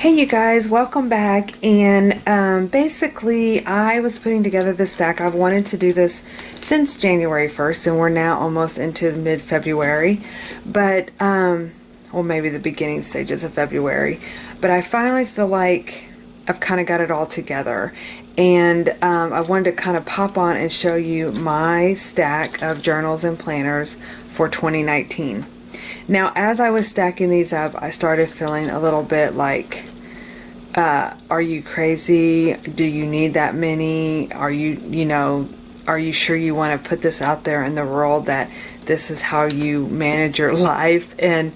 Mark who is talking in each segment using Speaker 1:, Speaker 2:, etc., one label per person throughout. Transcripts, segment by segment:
Speaker 1: Hey you guys, welcome back. And basically I was putting together this stack. I've wanted to do this since January 1st and we're now almost into mid-February, but well, maybe the beginning stages of February, but I finally feel like I've kind of got it all together. And I wanted to kind of pop on and show you my stack of journals and planners for 2019. Now, as I was stacking these up, I started feeling a little bit like, are you crazy? Do you need that many? Are you sure you want to put this out there in the world that this is how you manage your life? And,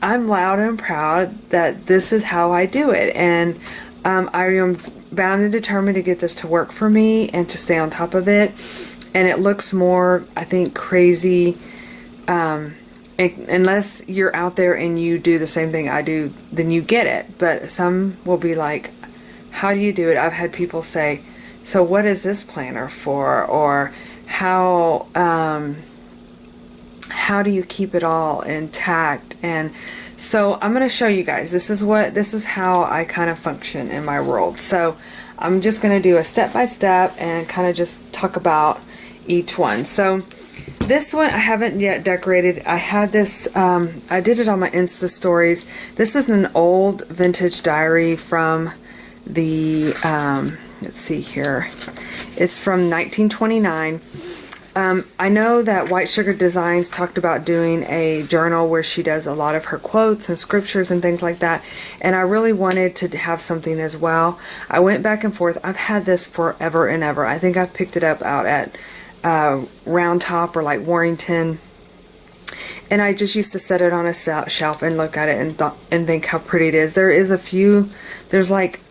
Speaker 1: I'm loud and proud that this is how I do it. And I am bound and determined to get this to work for me and to stay on top of it. And it looks more, I think, crazy. Unless you're out there and you do the same thing I do, then you get it. But some will be like, how do you do it? I've had people say, so what is this planner for? Or how do you keep it all intact? And so I'm going to show you guys. This is how I kind of function in my world. So I'm just going to do a step-by-step and kind of just talk about each one. So this one I haven't yet decorated. I had this, I did it on my Insta stories. This is an old vintage diary from the, let's see here. It's from 1929. I know that White Sugar Designs talked about doing a journal where she does a lot of her quotes and scriptures and things like that. And I really wanted to have something as well. I went back and forth. I've had this forever and ever. I think I've picked it up out at Round Top or like Warrington, and I just used to set it on a shelf and look at it and think how pretty it is. There is a few, there's like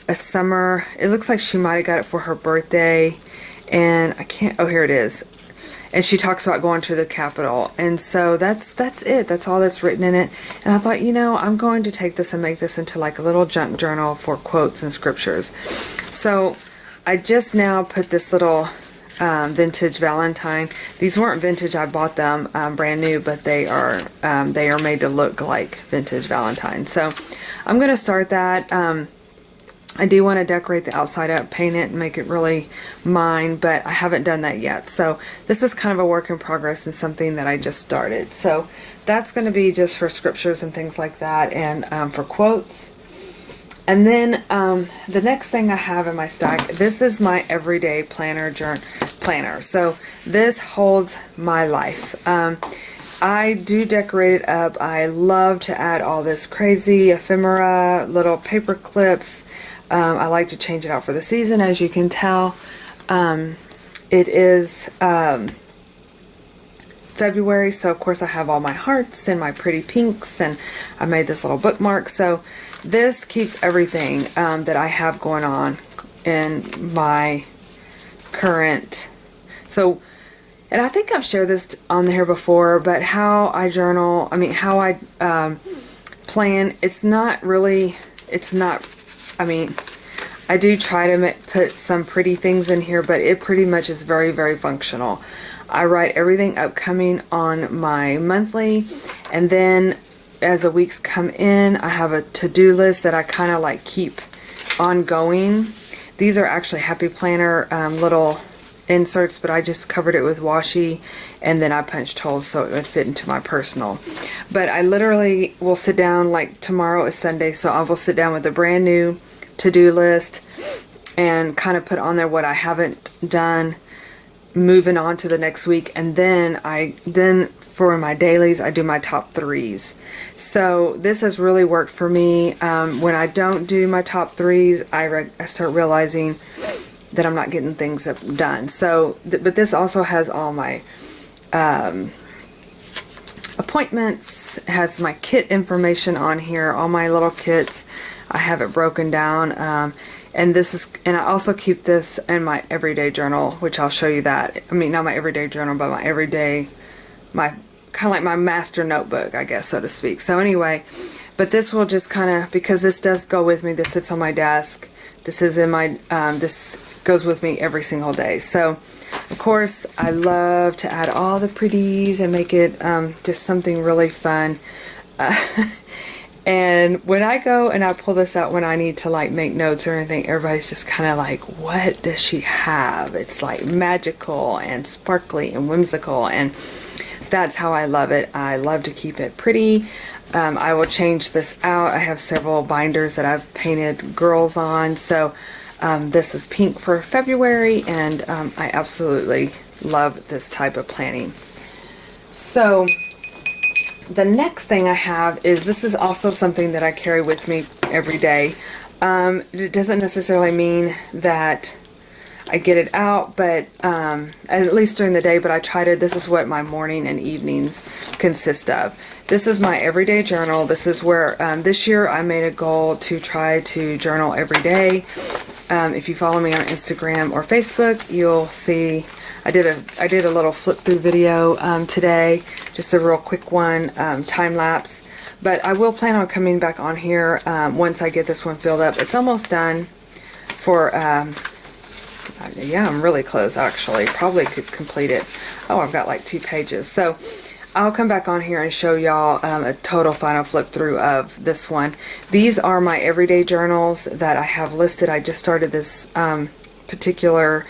Speaker 1: a summer, it looks like she might have got it for her birthday, and I can't, oh here it is, and she talks about going to the Capitol, and so that's it, that's all that's written in it. And I thought, I'm going to take this and make this into like a little junk journal for quotes and scriptures. So I just now put this little vintage Valentine. These weren't vintage, I bought them brand new, but they are made to look like vintage Valentine. So I'm going to start that. I do want to decorate the outside up, paint it and make it really mine, but I haven't done that yet. So this is kind of a work in progress and something that I just started. So that's going to be just for scriptures and things like that, and for quotes. And then the next thing I have in my stack, this is my everyday planner planner. So this holds my life. I do decorate it up. I love to add all this crazy ephemera, little paper clips. I like to change it out for the season, as you can tell. It is February, so of course I have all my hearts and my pretty pinks, and I made this little bookmark. So this keeps everything that I have going on in my current, and I think I've shared this on here before, but how I journal, how I plan, I do try to put some pretty things in here, but it pretty much is very, very functional. I write everything upcoming on my monthly, and then as the weeks come in, I have a to-do list that I kind of like keep ongoing. These are actually Happy Planner little inserts, but I just covered it with washi, and then I punched holes so it would fit into my personal. But I literally will sit down, like tomorrow is Sunday, so I will sit down with a brand new to-do list and kind of put on there what I haven't done, moving on to the next week, and then for my dailies I do my top threes. So this has really worked for me. When I don't do my top threes, I start realizing that I'm not getting things done. So but this also has all my appointments, has my kit information on here, all my little kits. I have it broken down, and I also keep this in my everyday journal, which I'll show you that. Not my everyday journal, but my everyday, my kind of like my master notebook, I guess, so to speak. So anyway, but this will just kind of, because this does go with me, this sits on my desk, this is in my, this goes with me every single day. So of course I love to add all the pretties and make it just something really fun. And when I go and I pull this out when I need to like make notes or anything, everybody's just kind of like, what does she have? It's like magical and sparkly and whimsical, and that's how I love it. I love to keep it pretty. I will change this out. I have several binders that I've painted girls on. So this is pink for February, and I absolutely love this type of planning. So the next thing I have is, this is also something that I carry with me every day. It doesn't necessarily mean that I get it out, but at least during the day, but I try to, this is what my morning and evenings consist of. This is my everyday journal. This is where this year I made a goal to try to journal every day. If you follow me on Instagram or Facebook, you'll see I did a little flip through video today, just a real quick one, time lapse. But I will plan on coming back on here once I get this one filled up. It's almost done for, yeah, I'm really close actually. Probably could complete it. Oh, I've got like 2 pages. So I'll come back on here and show y'all a total final flip through of this one. These are my everyday journals that I have listed. I just started this particular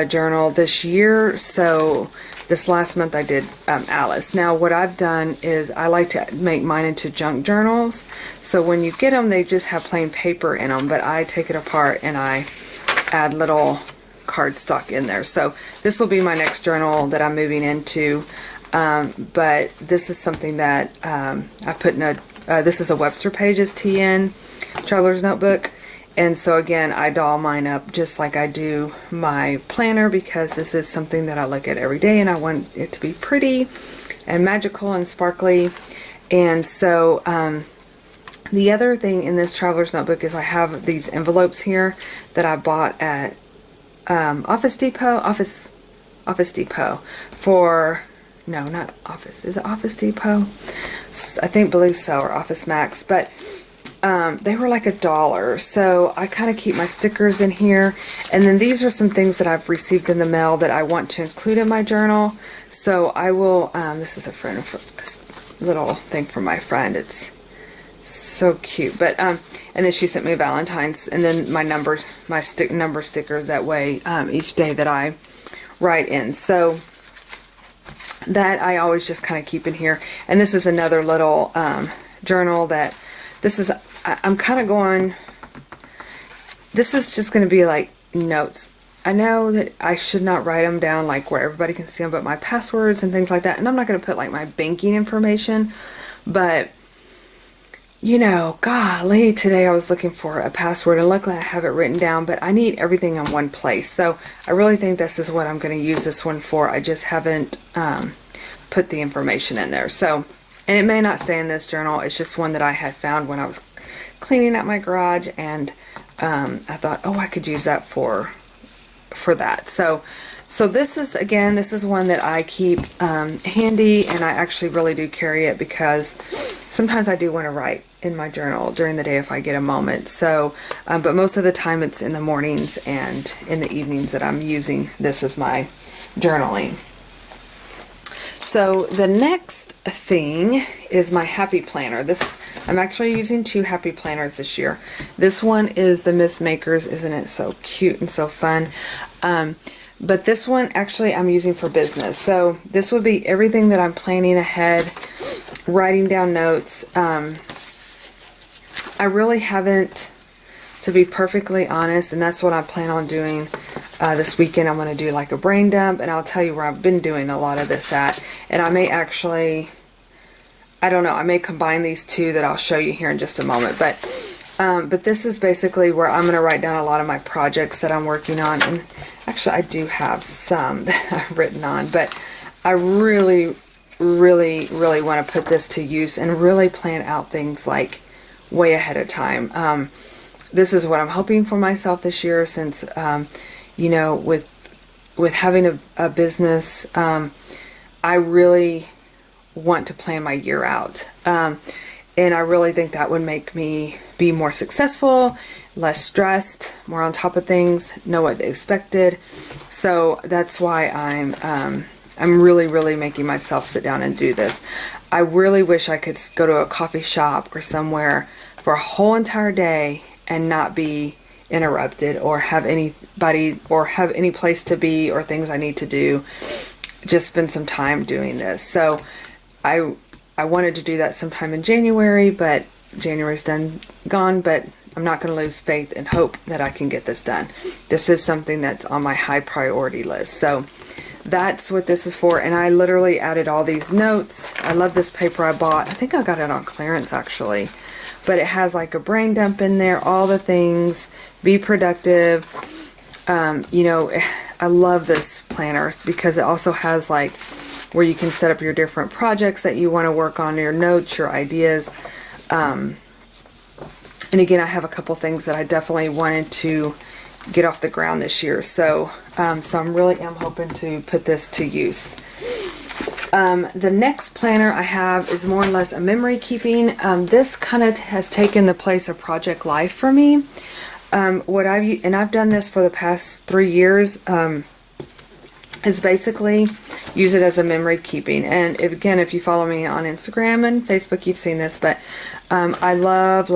Speaker 1: journal this year, so this last month I did Alice. Now what I've done is I like to make mine into junk journals, so when you get them they just have plain paper in them, but I take it apart and I add little cardstock in there. So this will be my next journal that I'm moving into, but this is something that I put in a this is a Webster Pages TN Traveler's Notebook. And so again, I doll mine up just like I do my planner, because this is something that I look at every day and I want it to be pretty and magical and sparkly. And so the other thing in this Traveler's Notebook is I have these envelopes here that I bought at Office Depot for, no, not Office, is it Office Depot? I believe so, or Office Max, but they were like $1, so I kind of keep my stickers in here. And then these are some things that I've received in the mail that I want to include in my journal. So I will, this is a little thing from my friend. It's so cute. But and then she sent me Valentine's, and then my number sticker that way each day that I write in. So that I always just kind of keep in here. And this is another little journal that I'm kind of going, this is just going to be like notes. I know that I should not write them down like where everybody can see them, but my passwords and things like that. And I'm not going to put like my banking information, but you know, golly, today I was looking for a password and luckily I have it written down, but I need everything in one place. So I really think this is what I'm going to use this one for. I just haven't put the information in there. So, and it may not stay in this journal. It's just one that I had found when I was cleaning out my garage, and I thought, oh, I could use that for that. So this is, again, this is one that I keep handy, and I actually really do carry it because sometimes I do want to write in my journal during the day if I get a moment. So, but most of the time it's in the mornings and in the evenings that I'm using this as my journaling. So the next thing is my Happy Planner. I'm actually using 2 Happy Planners this year. This one is the Miss Makers. Isn't it so cute and so fun? But this one actually I'm using for business. So this would be everything that I'm planning ahead, writing down notes. I really haven't, to be perfectly honest, and that's what I plan on doing this weekend. I'm going to do like a brain dump, and I'll tell you where I've been doing a lot of this at. And I may actually, I don't know, I may combine these two that I'll show you here in just a moment. But this is basically where I'm going to write down a lot of my projects that I'm working on. And actually I do have some that I've written on, but I really want to put this to use and really plan out things like way ahead of time. This is what I'm hoping for myself this year, since you know, with having a business, I really want to plan my year out. And I really think that would make me be more successful, less stressed, more on top of things, know what expected. So that's why I'm really making myself sit down and do this. I really wish I could go to a coffee shop or somewhere for a whole entire day and not be interrupted or have anybody or have any place to be or things I need to do. Just spend some time doing this. So I wanted to do that sometime in January, but January's gone, but I'm not going to lose faith and hope that I can get this done. This is something that's on my high priority list. So that's what this is for. And I literally added all these notes. I love this paper I bought. I think I got it on clearance actually. But it has like a brain dump in there, all the things, be productive. You know, I love this planner because it also has like where you can set up your different projects that you want to work on, your notes, your ideas. And again, I have a couple things that I definitely wanted to get off the ground this year. So, so I'm hoping to put this to use. The next planner I have is more or less a memory keeping. This kind of has taken the place of Project Life for me. I've done this for the past 3 years, is basically use it as a memory keeping. And if you follow me on Instagram and Facebook, you've seen this, but I love,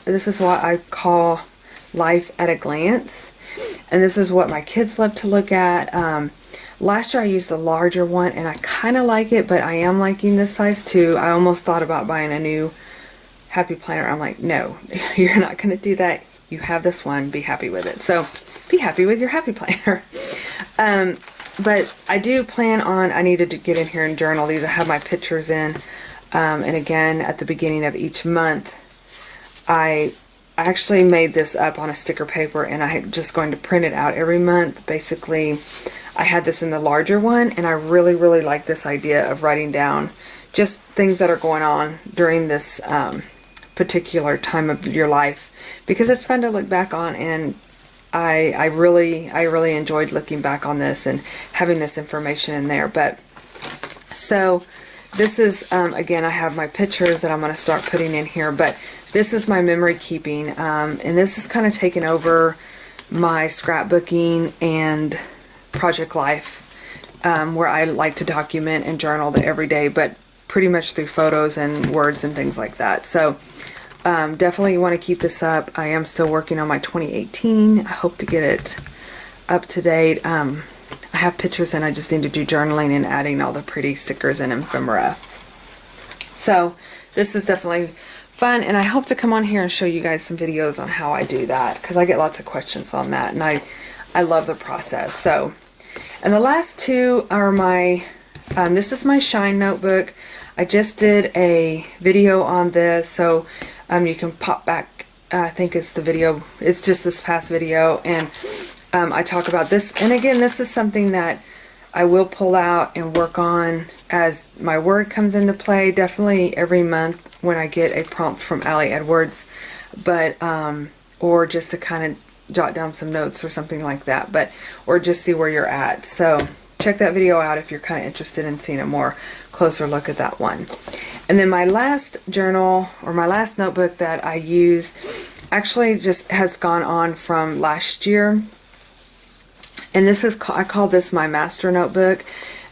Speaker 1: this is what I call life at a glance. And this is what my kids love to look at. Last year I used a larger one and I kind of like it, but I am liking this size too. I almost thought about buying a new Happy Planner. I'm like, no, you're not going to do that. You have this one, be happy with it. So be happy with your Happy Planner. But I do plan on, I needed to get in here and journal these. I have my pictures in. And again, at the beginning of each month, I actually made this up on a sticker paper and I'm just going to print it out every month. Basically, I had this in the larger one and I really like this idea of writing down just things that are going on during this particular time of your life, because it's fun to look back on. And I really enjoyed looking back on this and having this information in there. But so this is, again, I have my pictures that I'm going to start putting in here, but this is my memory keeping, and this is kind of taken over my scrapbooking and Project Life, where I like to document and journal the everyday, but pretty much through photos and words and things like that. So definitely want to keep this up. I am still working on my 2018. I hope to get it up to date. I have pictures and I just need to do journaling and adding all the pretty stickers and ephemera. So this is definitely fun, and I hope to come on here and show you guys some videos on how I do that, because I get lots of questions on that and I love the process. So, and the last two are my, this is my Shine notebook. I just did a video on this, so you can pop back, I think it's the video, it's just this past video, and I talk about this. And again, this is something that I will pull out and work on as my word comes into play. Definitely every month when I get a prompt from Allie Edwards, but or just to kind of jot down some notes or something like that, but or just see where you're at. So check that video out if you're kind of interested in seeing a more closer look at that one. And then my last journal, or my last notebook that I use, actually just has gone on from last year. And this is, I call this my master notebook.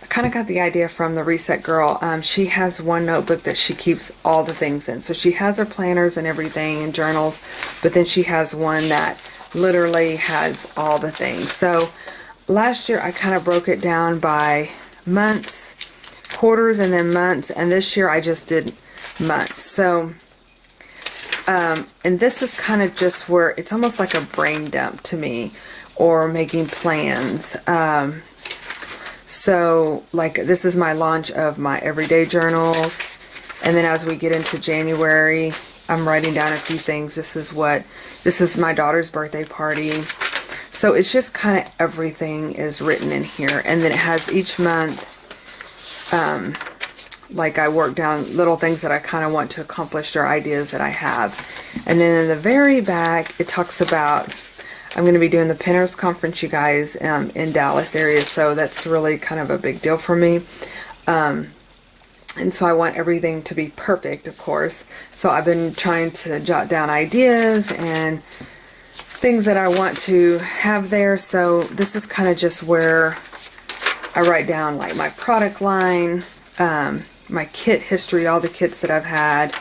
Speaker 1: I kind of got the idea from the Reset Girl. She has one notebook that she keeps all the things in. So she has her planners and everything and journals, but then she has one that literally has all the things. So last year I kind of broke it down by months, quarters, and then months. And this year I just did months. So, and this is kind of just where it's almost like a brain dump to me, or making plans. So like this is my launch of my everyday journals, and then as we get into January, I'm writing down a few things. This is my daughter's birthday party. So it's just kind of everything is written in here, and then it has each month, like I work down little things that I kind of want to accomplish or ideas that I have. And then in the very back, it talks about, I'm going to be doing the Pinners Conference, you guys, in Dallas area, so that's really kind of a big deal for me. And so I want everything to be perfect, of course. So I've been trying to jot down ideas and things that I want to have there. So this is kind of just where I write down like my product line, my kit history, all the kits that I've had.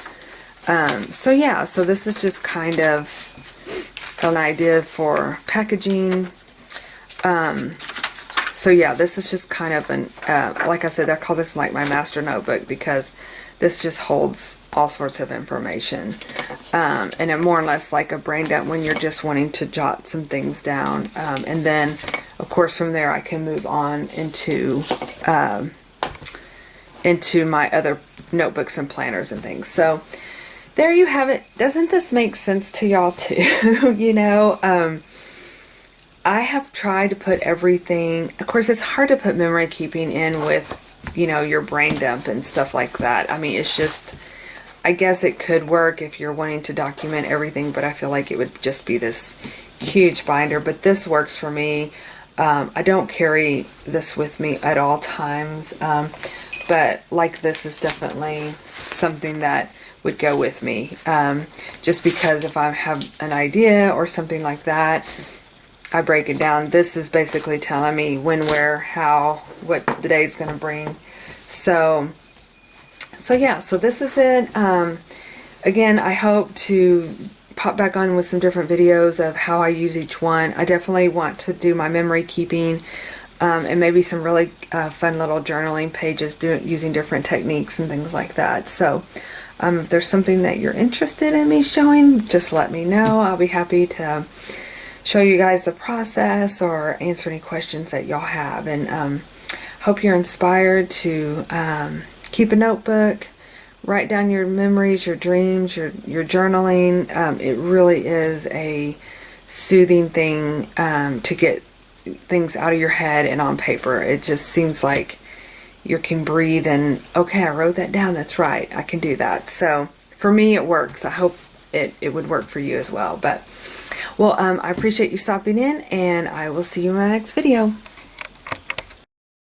Speaker 1: So yeah, so this is just kind of an idea for packaging. So yeah, this is just kind of an, like I said, I call this like my master notebook, because this just holds all sorts of information. And it more or less like a brain dump when you're just wanting to jot some things down. And then, of course, from there I can move on into my other notebooks and planners and things. So there you have it. Doesn't this make sense to y'all too? You know, I have tried to put everything, of course it's hard to put memory keeping in with, you know, your brain dump and stuff like that. I mean, it's just, I guess it could work if you're wanting to document everything, but I feel like it would just be this huge binder. But this works for me. I don't carry this with me at all times, but like this is definitely something that would go with me, just because if I have an idea or something like that, I break it down. This is basically telling me when, where, how, what the day's going to bring. So yeah, so this is it. Again, I hope to pop back on with some different videos of how I use each one. I definitely want to do my memory keeping, and maybe some really fun little journaling pages using different techniques and things like that. So if there's something that you're interested in me showing, just let me know. I'll be happy to show you guys the process or answer any questions that y'all have. And hope you're inspired to keep a notebook, write down your memories, your dreams, your journaling. It really is a soothing thing to get things out of your head and on paper. It just seems like you can breathe and, okay, I wrote that down, that's right, I can do that. So for me it works. I hope it would work for you as well. But well, I appreciate you stopping in, and I will see you in my next video.